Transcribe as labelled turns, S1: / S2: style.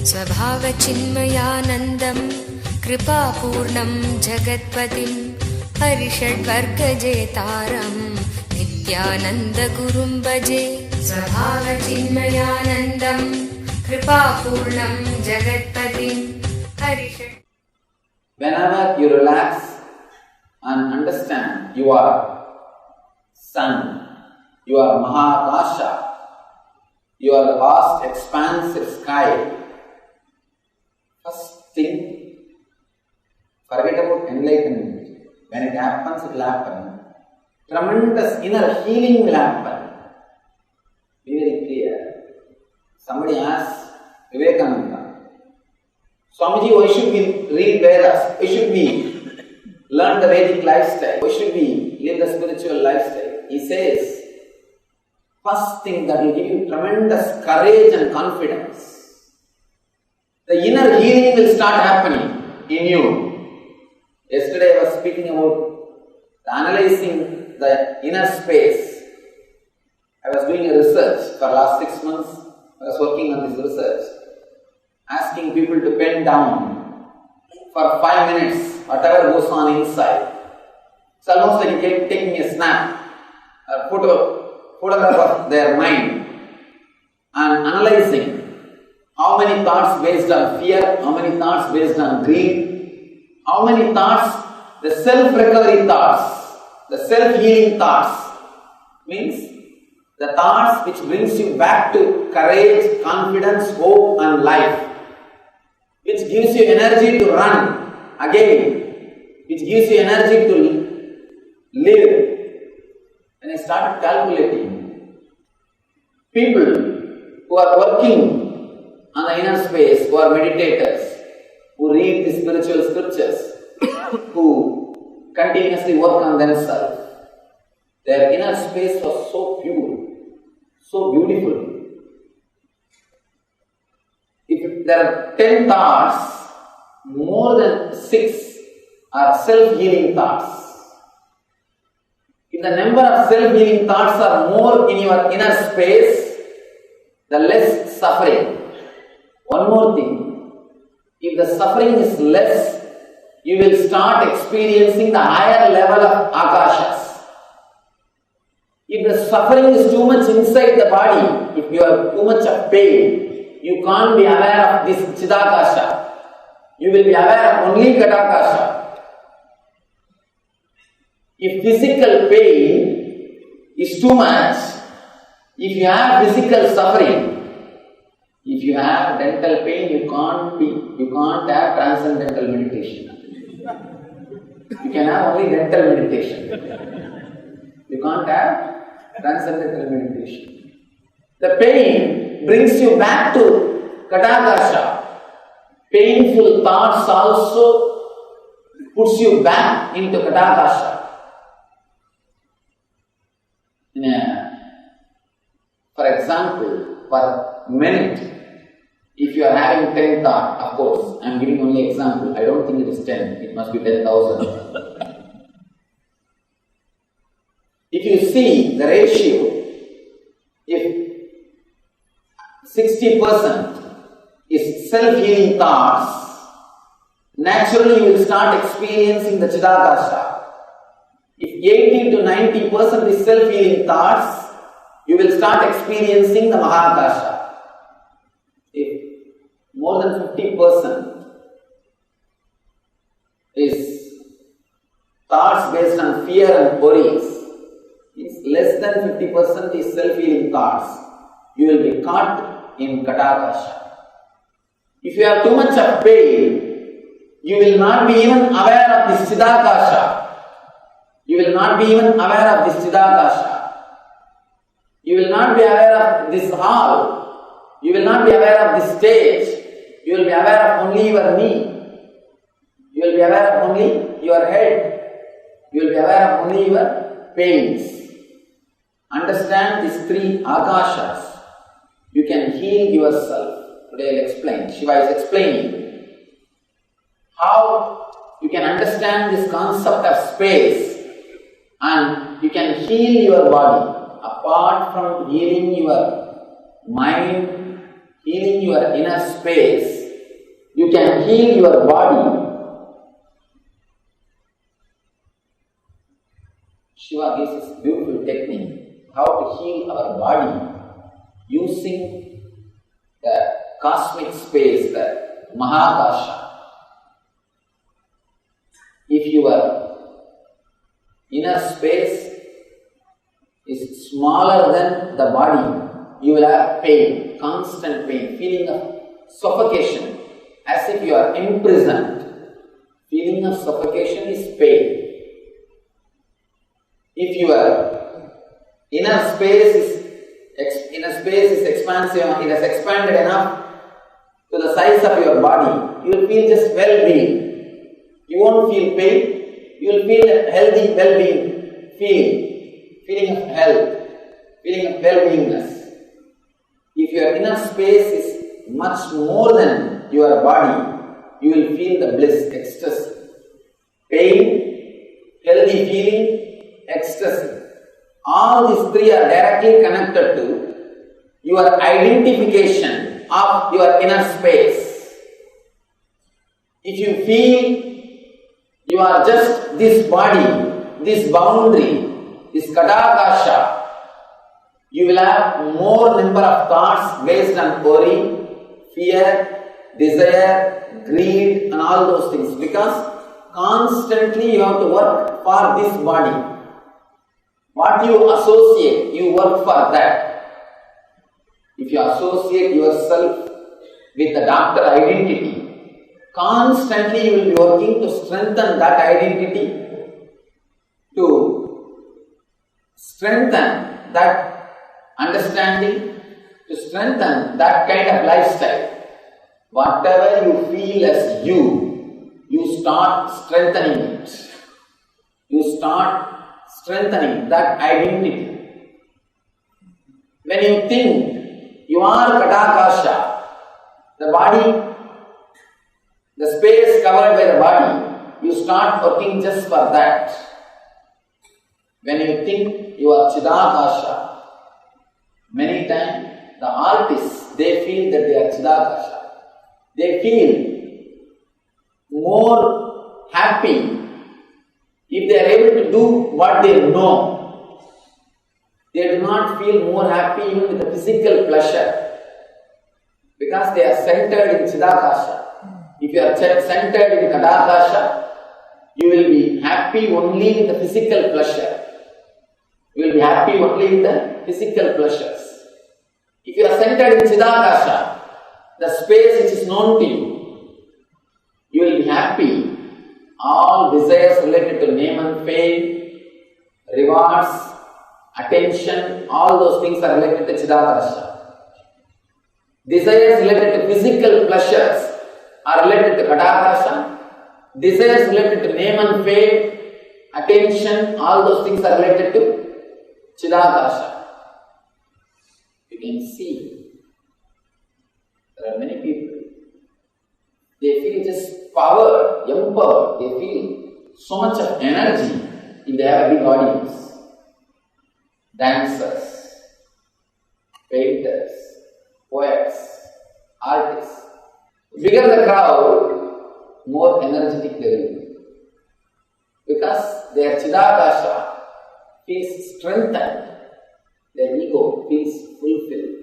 S1: स्वभावचिन्मयानन्दं कृपापूर्णं जगत्पतिं हरिषड्वर्गजेतारं नित्यानन्दगुरुं भजे। स्वभावचिन्मयानन्दं कृपापूर्णं जगत्पतिं हरिषड्.
S2: Whenever you relax and understand you are sun, you are Mahakasha, you are the vast expansive sky, first thing, forget about enlightenment. When it happens, it will happen. Tremendous inner healing will happen. Be very clear. Somebody asked Vivekananda, Swamiji, why should we read Vedas? Why should we learn the Vedic lifestyle? Why should we live the spiritual lifestyle? He says, first thing that will give you tremendous courage and confidence. The inner healing will start happening in you. Yesterday I was speaking about analyzing the inner space. I was doing a research for last 6 months. I was working on this research, asking people to pen down for 5 minutes whatever goes on inside. It's almost like taking a snap, a photograph of their mind and analyzing how many thoughts based on fear, how many thoughts based on greed, how many thoughts, the self-recovery thoughts, the self-healing thoughts, means the thoughts which brings you back to courage, confidence, hope and life, which gives you energy to run again, which gives you energy to live. And I started calculating people who are working on the inner space, who are meditators, who read the spiritual scriptures, who continuously work on themselves. Their inner space was so pure, so beautiful. If there are 10 thoughts, more than 6 are self-healing thoughts. If the number of self-healing thoughts are more in your inner space, the less suffering. One more thing, if the suffering is less, you will start experiencing the higher level of akashas. If the suffering is too much inside the body, if you have too much of pain, you can't be aware of this chidakasha. You will be aware of only kadakasha. If physical pain is too much, if you have physical suffering, if you have dental pain, you can't have transcendental meditation. You can have only dental meditation. You can't have transcendental meditation. The pain brings you back to Kadakasha. Painful thoughts also puts you back into Kadakasha. For example, per minute, if you are having 10 thoughts, of course, I am giving only example, I don't think it is 10, it must be 10,000. If you see the ratio, if 60% is self-healing thoughts, naturally you will start experiencing the Chidakasha. If 80 to 90% is self-healing thoughts, you will start experiencing the Mahakasha. If more than 50% is thoughts based on fear and worries, means less than 50% is self-healing thoughts, you will be caught in Kadakasha. If you have too much of pain, you will not be even aware of this Chidakasha. You will not be even aware of this Chidakasha. You will not be aware of this hall. You will not be aware of this stage. You will be aware of only your knee. You will be aware of only your head. You will be aware of only your pains. Understand these 3 akashas. You can heal yourself. Today I will explain. Shiva is explaining how you can understand this concept of space and you can heal your body. Apart from healing your mind, healing your inner space, you can heal your body. Shiva gives us beautiful technique how to heal our body using the cosmic space, the Mahakasha. If your inner space is smaller than the body, you will have pain, constant pain, feeling of suffocation, as if you are imprisoned. Feeling of suffocation is pain. If your inner space is expansive, it has expanded enough to the size of your body, you will feel just well-being. You won't feel pain, you will feel a healthy well-being, feeling of health, feeling of well-beingness. If your inner space is much more than your body, you will feel the bliss, ecstasy. Pain, healthy feeling, ecstasy. All these three are directly connected to your identification of your inner space. If you feel you are just this body, this boundary, this kadakasha, you will have more number of thoughts based on worry, fear, desire, greed and all those things, because constantly you have to work for this body. What you associate, you work for that. If you associate yourself with the doctor identity, constantly you will be working to strengthen that identity, to strengthen that understanding, to strengthen that kind of lifestyle. Whatever you feel as you start strengthening it. You start strengthening that identity. When you think you are Kadakasha, the body, the space covered by the body, you start working just for that. When you think you are Chidakasha, many times the artists, they feel that they are Chidakasha. They feel more happy if they are able to do what they know. They do not feel more happy even with the physical pleasure, because they are centered in Chidakasha. If you are centered in Kadakasha, you will be happy only with the physical pleasure. You will be happy only with the physical pleasures. If you are centered in Chidakasha, the space which is known to you, you will be happy. All desires related to name and fame, rewards, attention, all those things are related to Chidakasha. Desires related to physical pleasures are related to Kadakasha. Desires related to name and fame, attention, all those things are related to Chidakasha. You can see there are many people, they feel just powered, empowered, they feel so much of energy if they have a big audience. Dancers, painters, poets, artists. Bigger the crowd, more energetic they will be. Because their Chidakasha feels strengthened, their ego feels fulfilled.